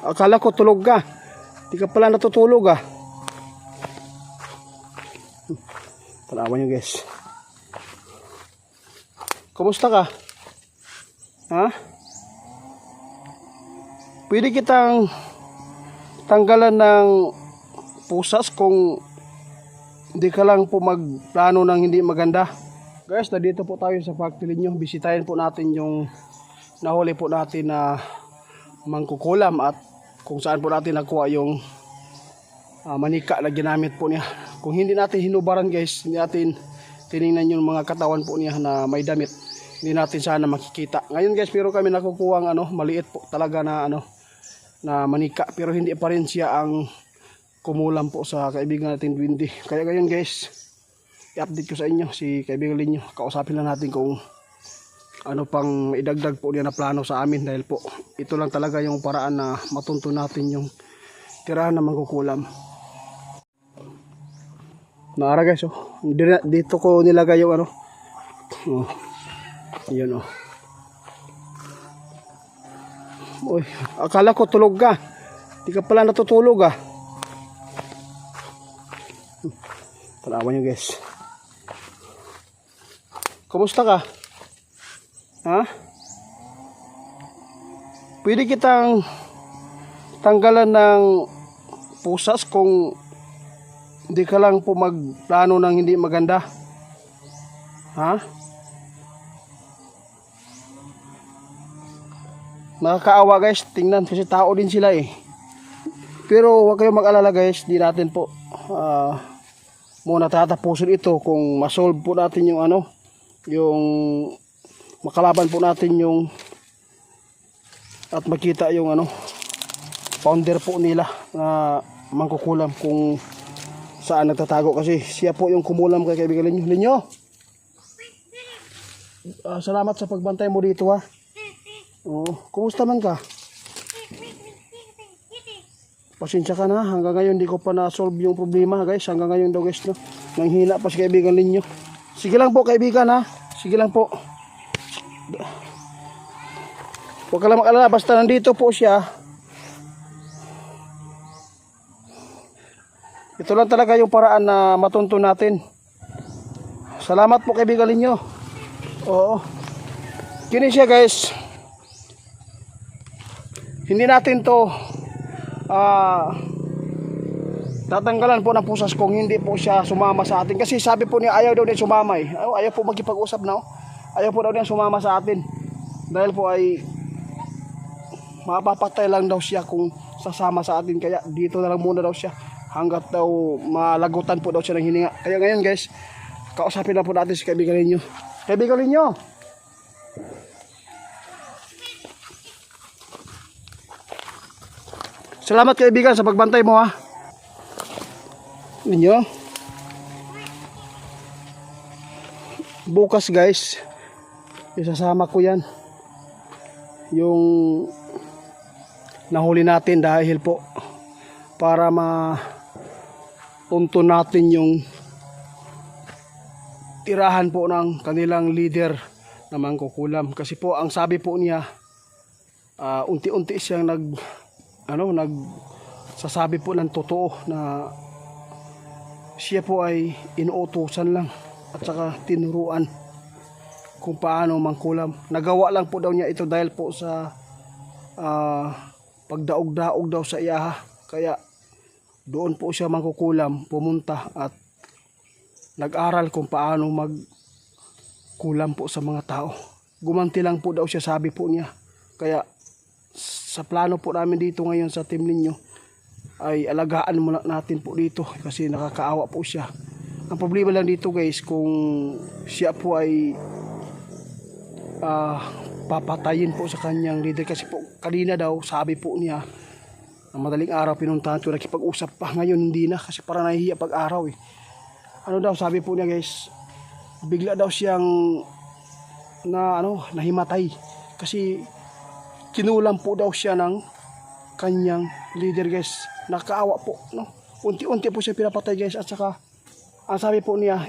Akala ko tulog ka. Di ka pala natutulog ah. Tanawan nyo guys. Kumusta ka? Ha? Pwede kitang tanggalan ng pusas kung hindi ka lang po magplano ng hindi maganda. Guys, dito po tayo sa factory nyo. Bisitahin po natin yung nahuli po natin na mangkukulam at kung saan po natin nakuha yung manika na ginamit po niya. Kung hindi natin hinubaran guys, hindi natin tinignan yung mga katawan po niya na may damit, hindi natin sana makikita. Ngayon guys, pero kami nakukuha ang maliit po talaga na na manika, pero hindi pa rin siya ang kumulam po sa kaibigan natin Windy. Kaya ngayon guys, i-update ko sa inyo si kaibigan ninyo. Kausapin lang natin kung ano pang idagdag po niya na plano sa amin, dahil po ito lang talaga yung paraan na matunto natin yung tirahan na mangkukulam. Naara guys, oh. Dito ko nilagay yung oh. Yun oh. Uy, akala ko tulog ka. Di ka pala natutulog ah. Tanawan nyo guys. Kumusta ka? Ha? Pwede kitang tanggalan ng pusas kung hindi ka lang po magplano ng hindi maganda. Ha? Nakakaawa guys, tingnan kasi tao din sila eh. Pero huwag kayong mag-alala guys, di natin po muna tatapusin ito kung masolve po natin yung yung makalaban po natin yung at makita yung founder po nila na mangkukulam kung saan nagtatago, kasi siya po yung kumulam kay kaibigan Linyo. Linyo, salamat sa pagbantay mo dito ha. Kumusta man ka? Pasensya ka na, hanggang ngayon di ko pa na-solve yung problema guys. Hanggang ngayon daw guys, no? Nanghina pa si kaibigan Linyo. Sige lang po kaibigan ha. Sige lang po. Huwag ka lang mag-alala, basta nandito po siya. Ito lang talaga yung paraan na matunto natin. Salamat po kaibigan Linyo. Oo. Kini siya guys. Hindi natin to tatanggalan po ng pusas kung hindi po siya sumama sa atin. Kasi sabi po niya ayaw daw niya sumama eh. Ayaw po magkipag-usap na. Ayaw po daw niya sumama sa atin. Dahil po ay mapapatay lang daw siya kung sasama sa atin. Kaya dito na lang muna daw siya hanggat daw malagutan po daw siya ng hininga. Kaya ngayon guys, kausapin na po natin si kaibigan Linyo. Kaibigan Linyo, salamat kaibigan sa pagbantay mo ha. Ninyo, bukas guys, isasama ko yan yung nahuli natin, dahil po para matunto natin yung tirahan po ng kanilang leader na mangkukulam. Kasi po ang sabi po niya, unti-unti siyang nagsasabi po ng totoo na siya po ay inuutusan lang at saka tinuruan kung paano mangkulam. Nagawa lang po daw niya ito dahil po sa pagdaog-daog daw sa iyaha. Kaya doon po siya mangkukulam, pumunta at nag-aral kung paano magkulam po sa mga tao. Gumanti lang po daw siya, sabi po niya. Kaya sa plano po namin dito ngayon sa Team Linyo ay alagaan muna natin po dito kasi nakakaawa po siya. Ang problema lang dito guys, kung siya po ay papatayin po sa kanyang leader, kasi po kanina daw sabi po niya na madaling araw pinuntahan ko, nakipag-usap pa. Ngayon hindi na kasi parang nahihiya pag-araw eh. Daw sabi po niya guys, bigla daw siyang nahimatay kasi kinulam po daw siya ng kanyang leader guys. Nakaawa po, no? Unti-unti po siya pinapatay guys. At saka ang sabi po niya,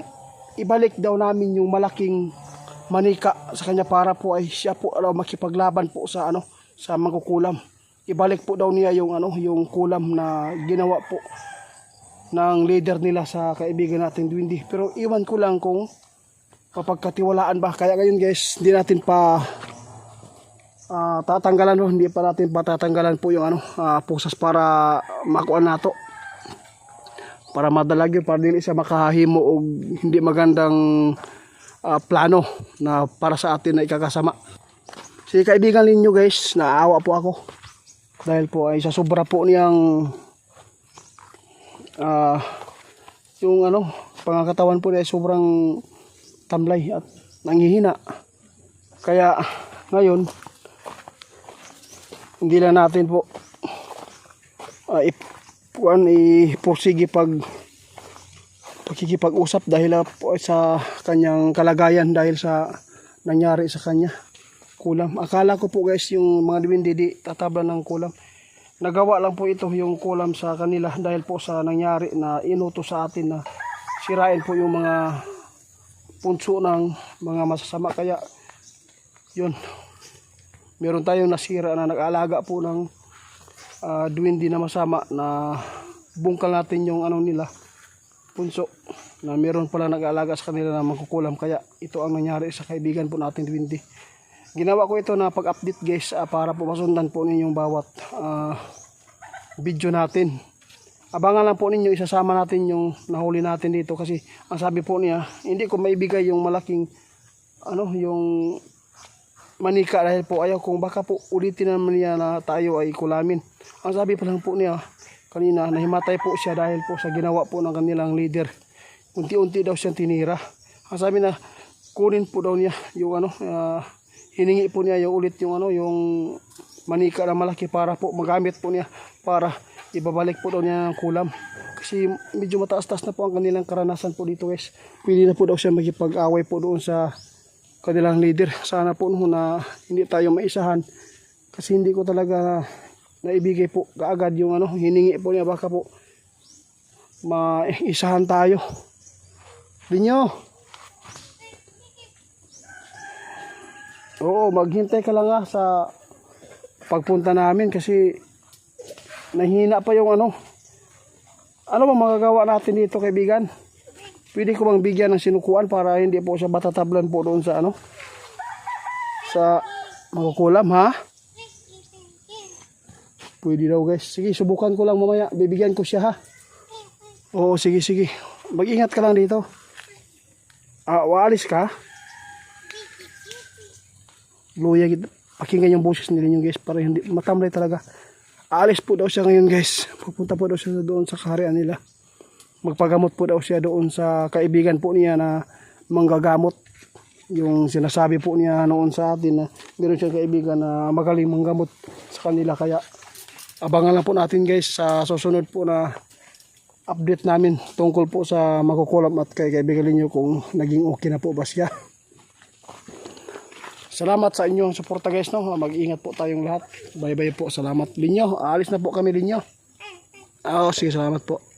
ibalik daw namin yung malaking manika sa kanya para po ay siya po makipaglaban po sa sa mangkukulam. ibalik po daw niya yung ano, yung kulam na ginawa po ng leader nila sa kaibigan natin Dwindi. Pero iwan ko lang kung papagkatiwalaan ba. Kaya ngayon guys, hindi natin pa tatanggalan, no? Hindi pa natin patatanggalan po yung ano, pusas para makuha nato. Para madalag yun, para dili siya makahimo o hindi magandang plano na para sa atin na ikakasama. Si kaibigan ninyo guys, naawa po ako. Dahil po ay sa sobra po niyang yung ano, pangakatawan po niya ay sobrang tamlay at nanghihina. Kaya ngayon, hindi lang natin po ipursige pagkikipag-usap dahil po sa kanyang kalagayan, dahil sa nangyari sa kanya kulam. Akala ko po guys yung mga Dwindi di tatablan ng kulam. Nagawa lang po ito yung kulam sa kanila dahil po sa nangyari na inuto sa atin na sirain po yung mga punso ng mga masasama. Kaya yun, meron tayong nasira na nag-aalaga po ng Dwindi na masama, na bungkal natin yung ano nila, punso, na meron pala nag-aalaga sa kanila na magkukulam. Kaya ito ang nangyari sa kaibigan po natin Dwindi. Ginawa ko ito na pag-update guys, para po masundan po ninyo yung bawat video natin. Abangan lang po ninyo, isasama natin yung nahuli natin dito, kasi ang sabi po niya, hindi ko maibigay yung malaking ano, yung manika, dahil po ayaw kung baka po ulitin naman niya na tayo ay kulamin. Ang sabi pa lang po niya kanina, nahimatay po siya dahil po sa ginawa po ng kanilang leader. Unti-unti daw siyang tinira. Ang sabi na kunin po daw niya yung ano, hiningi po niya yung ulit yung ano, yung manika na malaki para po magamit po niya, para ibabalik po daw niya ng kulam. Kasi medyo mataas-taas na po ang kanilang karanasan po dito guys. Pwede na po daw siya magipag-away po doon sa kanilang leader. Sana po no, na hindi tayo maisahan, kasi hindi ko talaga naibigay po kaagad yung ano, hiningi po niya, baka po maisahan tayo. Linyo, oo, maghintay ka lang sa pagpunta namin, kasi nahina pa yung ano. Ano ba magagawa natin dito kaibigan? Pwede ko bang bigyan ng sinukuan para hindi po siya batatablan po doon sa ano, sa makukulam, ha? Pwede daw guys. Sige, subukan ko lang mamaya. Bibigyan ko siya, ha? Oo, sige, sige. Mag-ingat ka lang dito. Waalis ka? Luya, pakinggan yung boses nila guys, para hindi matamlay talaga. Aalis po daw siya ngayon guys. Pupunta po daw siya doon sa kaharian nila. Magpagamot po daw siya doon sa kaibigan po niya na manggagamot. Yung sinasabi po niya noon sa atin na meron siyang kaibigan na magaling manggamot sa kanila. Kaya abangan lang po natin guys sa susunod po na update namin tungkol po sa makukulam at kay kaibigan ninyo, kung naging okay na po ba siya. Salamat sa inyong suporta guys, no? Mag-ingat po tayong lahat. Bye bye po. Salamat Linyo. Aalis na po kami Linyo. Sige, salamat po.